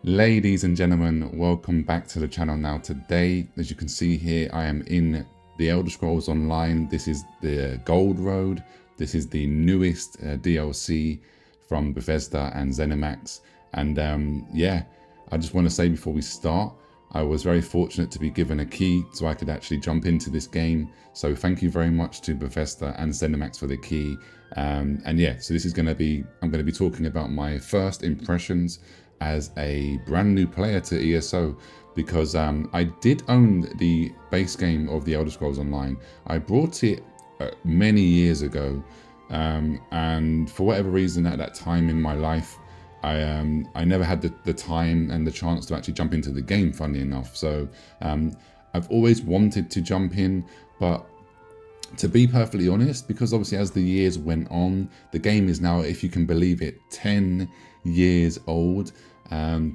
Ladies and gentlemen, welcome back to the channel. Now today, as you can see here, I am in the Elder Scrolls Online. This is the Gold Road. This is the newest DLC from Bethesda and ZeniMax. And yeah, I just want to say before we start, I was very fortunate to be given a key so I could actually jump into this game. So thank you very much to Bethesda and ZeniMax for the key. And yeah, so this is going to be, I'm going to be talking about my first impressions as a brand new player to ESO, because I did own the base game of the Elder Scrolls Online. I brought it many years ago, and for whatever reason at that time in my life, I never had the time and the chance to actually jump into the game, funnily enough. So I've always wanted to jump in, but to be perfectly honest, because obviously as the years went on, the game is now, if you can believe it, 10 years old.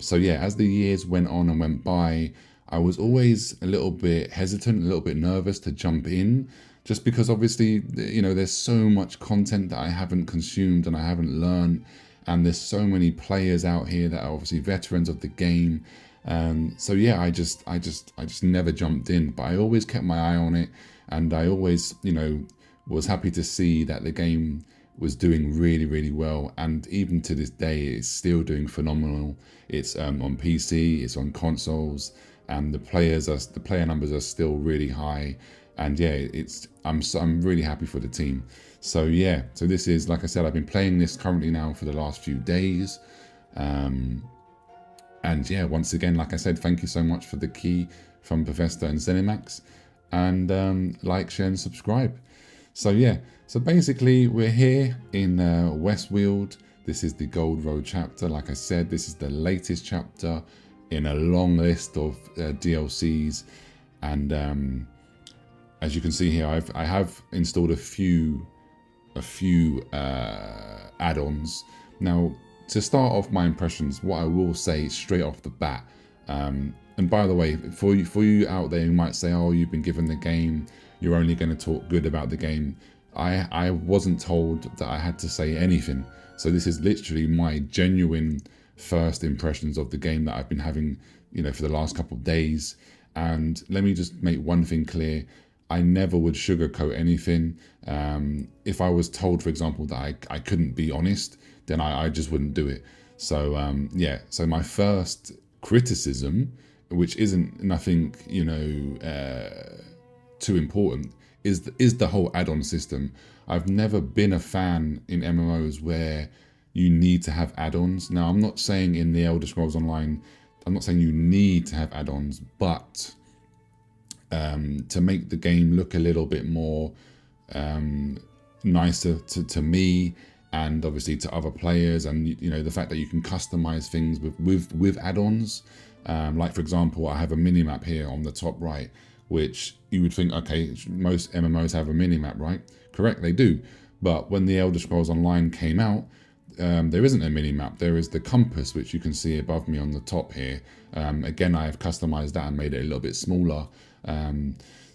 So yeah, as the years went on and went by, I was always a little bit hesitant, a little bit nervous to jump in, just because obviously, you know, there's so much content that I haven't consumed and I haven't learned, and there's so many players out here that are obviously veterans of the game. So yeah, I just never jumped in, but I always kept my eye on it, and I always, you know, was happy to see that the game was doing really well, and even to this day it's still doing phenomenal. It's on PC, it's on consoles, and the player numbers are still really high. And yeah, I'm really happy for the team. So yeah, so this is, like I said, I've been playing this currently now for the last few days. And yeah, once again, like I said, thank you so much for the key from Bethesda and ZeniMax. And like, share and subscribe. So yeah, so basically we're here in Westfield. This is the Gold Road chapter. Like I said, this is the latest chapter in a long list of DLCs. And as you can see here, I have installed a few add-ons. Now, to start off my impressions, what I will say straight off the bat, and by the way, for you out there who might say, oh, you've been given the game, you're only going to talk good about the game. I wasn't told that I had to say anything. So this is literally my genuine first impressions of the game that I've been having, you know, for the last couple of days. And let me just make one thing clear. I never would sugarcoat anything. If I was told, for example, that I couldn't be honest, then I just wouldn't do it. So yeah, so my first criticism, which isn't nothing, you know, too important, is the whole add-on system. I've never been a fan in MMOs where you need to have add-ons. Now, I'm not saying in the Elder Scrolls Online, I'm not saying you need to have add-ons, but to make the game look a little bit more nicer to me, and obviously to other players, and you know, the fact that you can customize things with add-ons. Like for example, I have a mini map here on the top right, which you would think, okay, most MMOs have a mini map, right? Correct, they do. But when the Elder Scrolls Online came out, there isn't a mini map. There is the compass, which you can see above me on the top here. Again, I have customized that and made it a little bit smaller.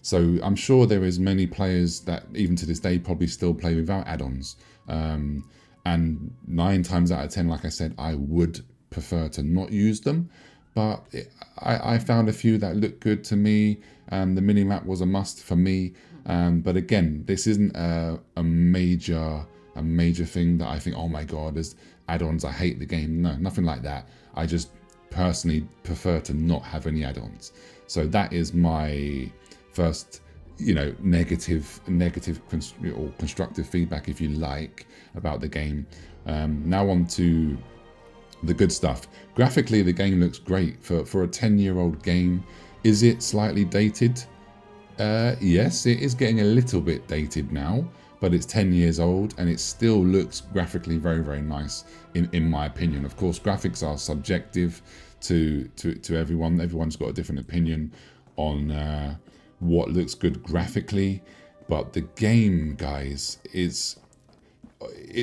So I'm sure there is many players that even to this day probably still play without add-ons. And 9 times out of 10, like I said, I would prefer to not use them. But I found a few that looked good to me. The mini-map was a must for me. But again, this isn't a major thing that I think, oh my God, there's add-ons, I hate the game. No, nothing like that. I just personally prefer to not have any add-ons. So that is my first, you know, negative or constructive feedback, if you like, about the game. Now on to the good stuff. Graphically, the game looks great for a 10-year-old game. Is it slightly dated? Yes, it is getting a little bit dated now, but it's 10 years old and it still looks graphically very nice in my opinion. Of course, graphics are subjective to everyone. Everyone's got a different opinion on what looks good graphically, but the game, guys, it's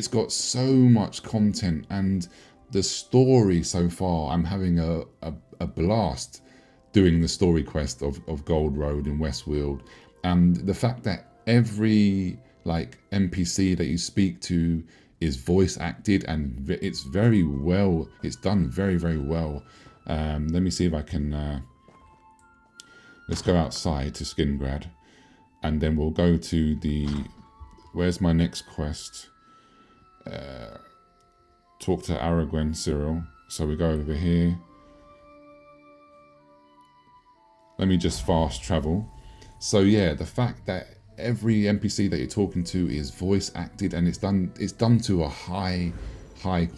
got so much content, and the story so far, I'm having a blast doing the story quest of Gold Road in Westfield. And the fact that every like NPC that you speak to is voice acted, and it's very well, it's done very well. Let me see if I can... let's go outside to Skingrad. And then we'll go to the... Where's my next quest? Talk to Aragwen Cyril. So we go over here. Let me just fast travel. So yeah, the fact that every NPC that you're talking to is voice acted, and it's done to a high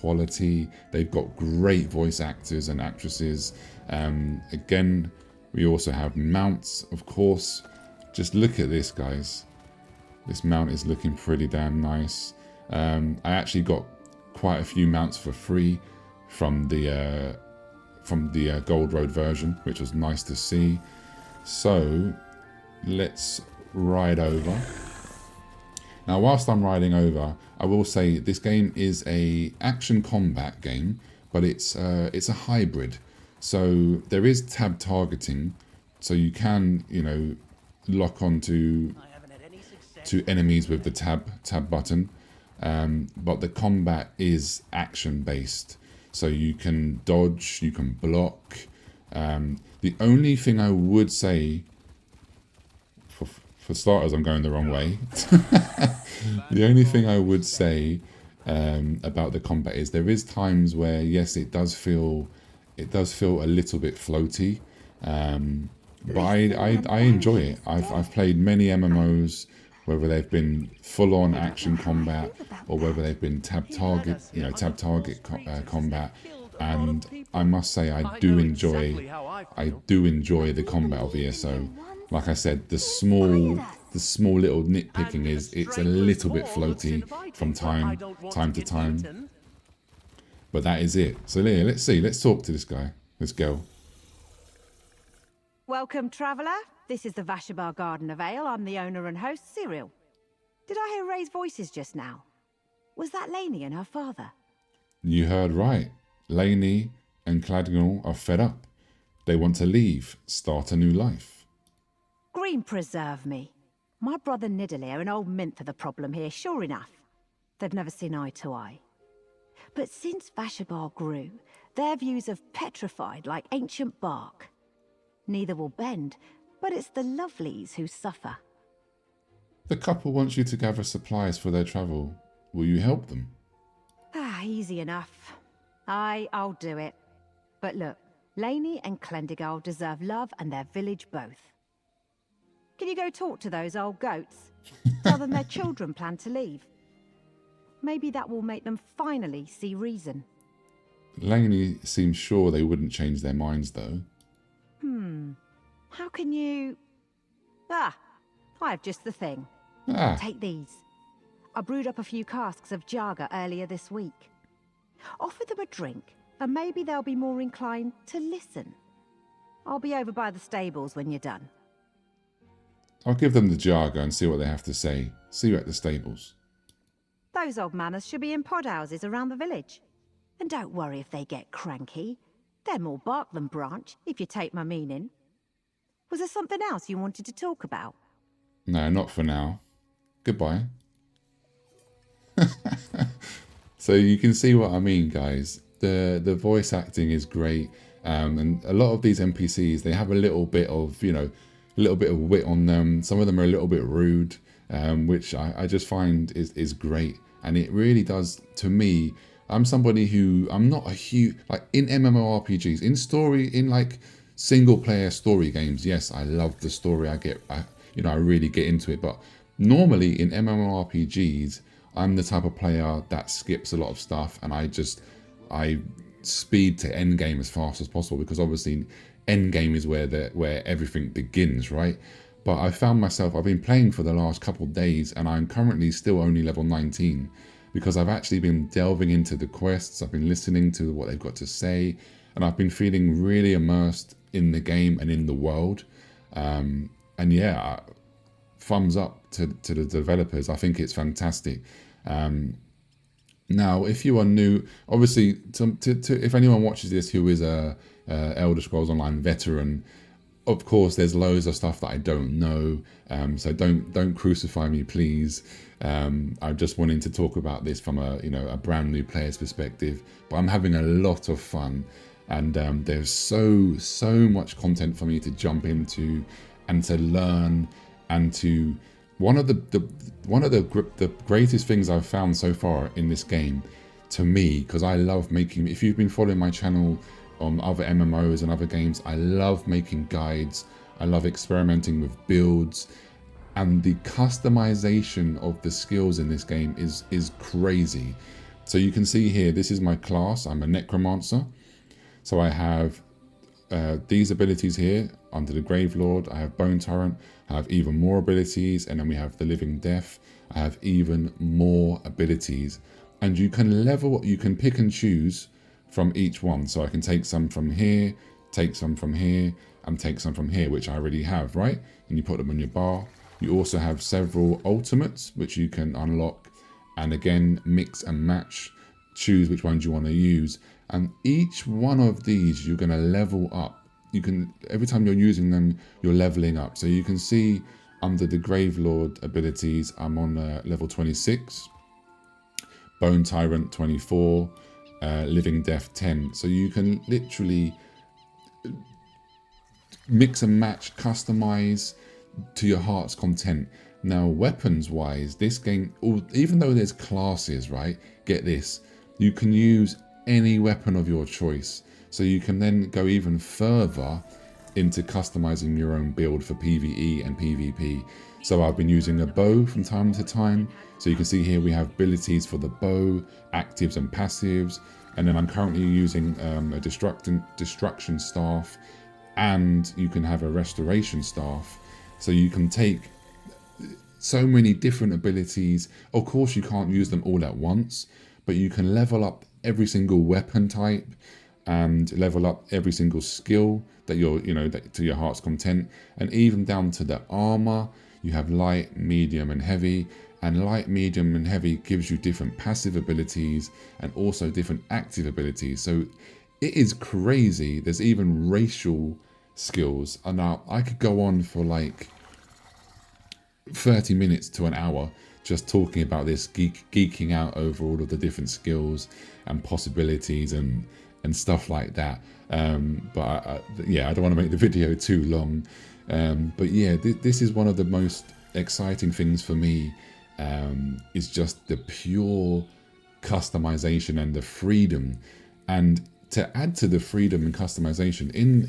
quality. They've got great voice actors and actresses. Again, we also have mounts, of course. Just look at this, guys. This mount is looking pretty damn nice. I actually got quite a few mounts for free from the Gold Road version, which was nice to see. So let's ride over. Now, whilst I'm riding over, I will say this game is a action combat game, but it's a hybrid. So there is tab targeting, so you can, you know, lock onto enemies with the tab button, but the combat is action based. So you can dodge, you can block. The only thing I would say, for starters, I'm going the wrong way. The only thing I would say about the combat is there is times where, yes, it does feel a little bit floaty, but I enjoy it. I've played many MMOs, whether they've been full-on action combat or whether they've been tab target combat, and I must say I do enjoy the combat of ESO. Like I said, the small little nitpicking is it's a little bit floaty from time to time, but that is it. So yeah, let's talk to this guy, this girl. Welcome, traveller. This is the Vashabar Garden of Ale. I'm the owner and host, Cyril. Did I hear raised voices just now? Was that Lainey and her father? You heard right. Lainey and Cladgnall are fed up. They want to leave, start a new life. Green preserve me. My brother Nidalee are an old mint for the problem here, sure enough. They've never seen eye to eye. But since Vashabar grew, their views have petrified like ancient bark. Neither will bend, but it's the lovelies who suffer. The couple wants you to gather supplies for their travel. Will you help them? Easy enough. I'll do it. But look, Lainey and Clendigal deserve love and their village both. Can you go talk to those old goats? Tell them their children plan to leave. Maybe that will make them finally see reason. Lainey seems sure they wouldn't change their minds, though. How can you... I have just the thing. Take these. I brewed up a few casks of Jaga earlier this week. Offer them a drink, and maybe they'll be more inclined to listen. I'll be over by the stables when you're done. I'll give them the Jaga and see what they have to say. See you at the stables. Those old manners should be in pod houses around the village. And don't worry if they get cranky. They're more bark than branch, if you take my meaning. Was there something else you wanted to talk about? No, not for now. Goodbye. So you can see what I mean, guys. The voice acting is great, and a lot of these NPCs, they have a little bit of, you know, a little bit of wit on them. Some of them are a little bit rude, which I just find is great, and it really does. To me, I'm somebody who, I'm not a huge, like in MMORPGs, in story, in like single player story games. Yes, I love the story. I really get into it, but normally in MMORPGs, I'm the type of player that skips a lot of stuff, and I speed to end game as fast as possible, because obviously end game is where everything begins, right? But I found myself, I've been playing for the last couple of days, and I'm currently still only level 19, because I've actually been delving into the quests. I've been listening to what they've got to say, and I've been feeling really immersed in the game and in the world. And yeah, thumbs up to the developers. I think it's fantastic. Now, if you are new, obviously, if anyone watches this who is a Elder Scrolls Online veteran, of course, there's loads of stuff that I don't know. So don't crucify me, please. I'm just wanting to talk about this from a brand new player's perspective. But I'm having a lot of fun. And there's so much content for me to jump into and to learn and to one of the greatest things I've found so far in this game, to me, because I love making, if you've been following my channel on other MMOs and other games, I love making guides, I love experimenting with builds, and the customization of the skills in this game is crazy. So you can see here, this is my class. I'm a necromancer, so I have these abilities here under the Grave Lord. I have Bone Tyrant. I have even more abilities, and then we have the Living Death. I have even more abilities, and you can level, you can pick and choose from each one. So I can take some from here, take some from here, and take some from here, which I already have, right? And you put them on your bar. You also have several ultimates, which you can unlock, and again, mix and match, choose which ones you want to use. And each one of these, you're going to level up. You can, every time you're using them, you're leveling up. So you can see under the Grave Lord abilities, I'm on level 26, Bone Tyrant 24, Living Death 10. So you can literally mix and match, customize to your heart's content. Now, weapons wise, this game, even though there's classes, right? Get this, you can use any weapon of your choice. So you can then go even further into customizing your own build for PvE and PvP. So I've been using a bow from time to time. So you can see here we have abilities for the bow, actives and passives. And then I'm currently using a destruction staff, and you can have a restoration staff. So you can take so many different abilities. Of course, you can't use them all at once, but you can level up every single weapon type and level up every single skill that you're, that to your heart's content, and even down to the armor. You have light, medium, and heavy. And light, medium, and heavy gives you different passive abilities and also different active abilities. So it is crazy. There's even racial skills. And now I could go on for like 30 minutes to an hour just talking about this, geeking out over all of the different skills and possibilities and stuff like that. Yeah, I don't want to make the video too long. But yeah, this is one of the most exciting things for me, is just the pure customization and the freedom. And to add to the freedom and customization, in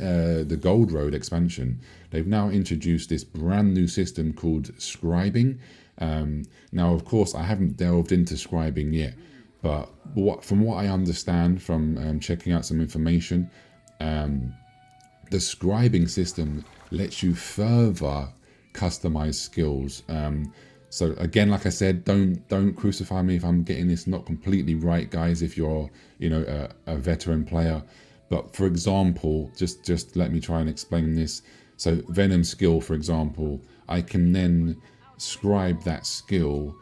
the Gold Road expansion, they've now introduced this brand new system called scribing. Now, of course, I haven't delved into scribing yet, but from what I understand from checking out some information, the scribing system lets you further customize skills. So again, like I said, don't crucify me if I'm getting this not completely right, guys, if you're a veteran player. But for example, just let me try and explain this. So Venom skill, for example, I can then scribe that skill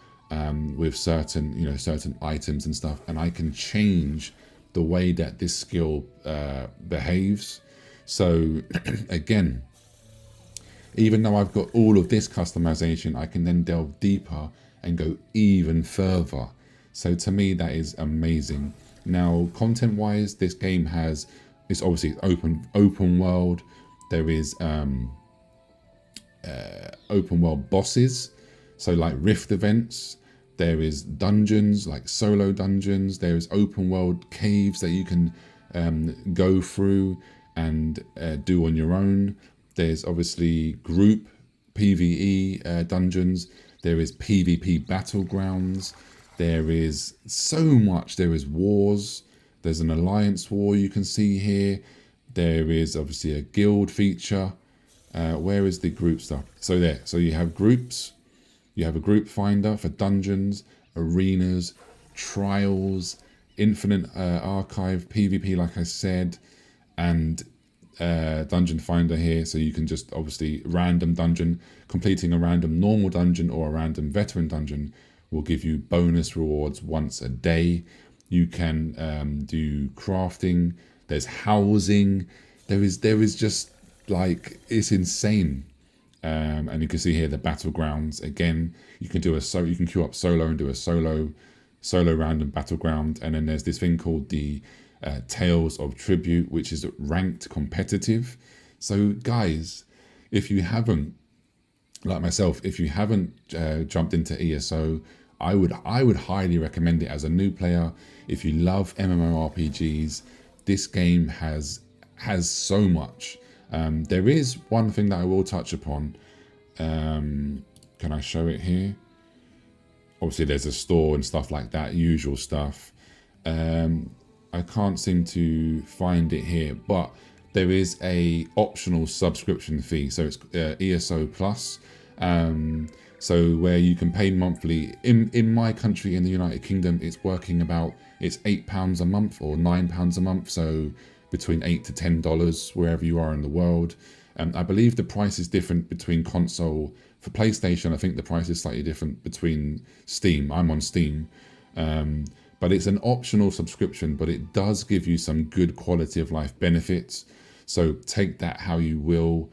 with certain certain items and stuff, and I can change the way that this skill behaves. So again, even though I've got all of this customization, I can then delve deeper and go even further. So to me, that is amazing. Now, content wise, this game it's obviously open world. There is open world bosses, so like rift events. There is dungeons, like solo dungeons. There is open world caves that you can go through and do on your own. There's obviously group PvE dungeons. There is PvP battlegrounds. There is so much. There is wars. There's an alliance war you can see here. There is obviously a guild feature. Where is the group stuff? So there. So you have groups. You have a group finder for dungeons, arenas, trials, infinite archive, PvP, like I said, and dungeon finder here. So you can just obviously random dungeon, completing a random normal dungeon or a random veteran dungeon will give you bonus rewards once a day. You can do crafting. There's housing. There is just like, it's insane. And you can see here the battlegrounds. Again, you can do you can queue up solo and do a solo random battleground. And then there's this thing called the Tales of Tribute, which is ranked competitive. So guys, if you haven't, like myself, if you haven't jumped into ESO, I would highly recommend it as a new player. If you love MMORPGs, this game has so much. There is one thing that I will touch upon. Can I show it here? Obviously, there's a store and stuff like that, usual stuff. I can't seem to find it here, but there is a optional subscription fee. So it's ESO Plus. So where you can pay monthly. In my country, in the United Kingdom, it's working about, it's £8 a month or £9 a month. So between $8 to $10 wherever you are in the world. I believe the price is different between console. For PlayStation, I think the price is slightly different between Steam. I'm on Steam. But it's an optional subscription, but it does give you some good quality of life benefits. So take that how you will.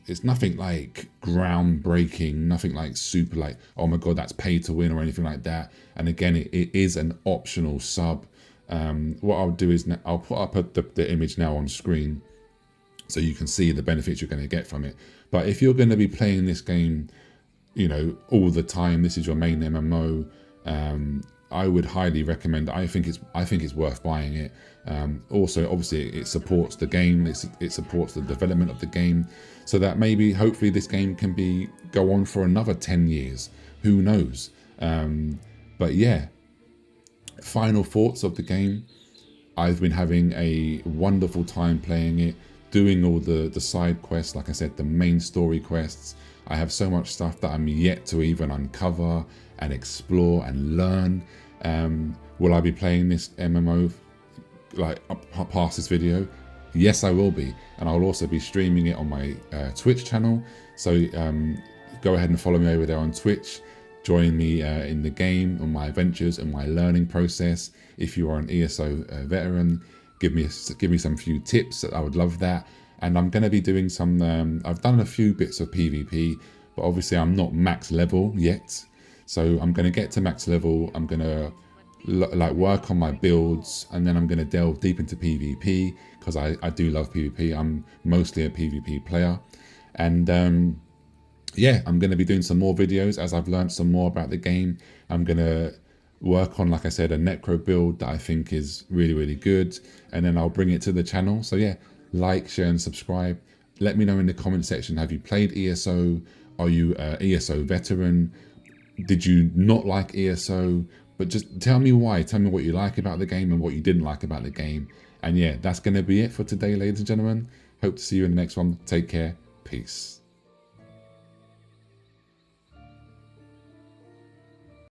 It's nothing like groundbreaking, nothing like super like, oh my God, that's pay to win or anything like that. And again, it is an optional sub. What I'll do is I'll put up the image now on screen so you can see the benefits you're going to get from it. But if you're going to be playing this game, you know, all the time, this is your main MMO, I would highly recommend. I think it's worth buying it. Also, obviously, it supports the game. It supports the development of the game, so that maybe, hopefully, this game can go on for another 10 years. Who knows? But yeah, final thoughts of the game. I've been having a wonderful time playing it, doing all the side quests. Like I said, the main story quests. I have so much stuff that I'm yet to even uncover and explore and learn. Will I be playing this MMO like past this video? Yes, I will be, and I'll also be streaming it on my Twitch channel. So go ahead and follow me over there on Twitch. Join me in the game, on my adventures and my learning process. If you are an ESO veteran, give me some few tips. I would love that. And I'm going to be doing some. I've done a few bits of PvP, but obviously I'm not max level yet. So I'm going to get to max level. I'm going to like work on my builds, and then I'm going to delve deep into PvP because I do love PvP. I'm mostly a PvP player, and yeah, I'm going to be doing some more videos as I've learned some more about the game. I'm going to work on, like I said, a necro build that I think is really, really good, and then I'll bring it to the channel. So yeah, like, share and subscribe. Let me know in the comment section, have you played ESO? Are you an ESO veteran? Did you not like ESO? But just tell me why. Tell me what you like about the game and what you didn't like about the game. And yeah, that's going to be it for today, ladies and gentlemen. Hope to see you in the next one. Take care. Peace.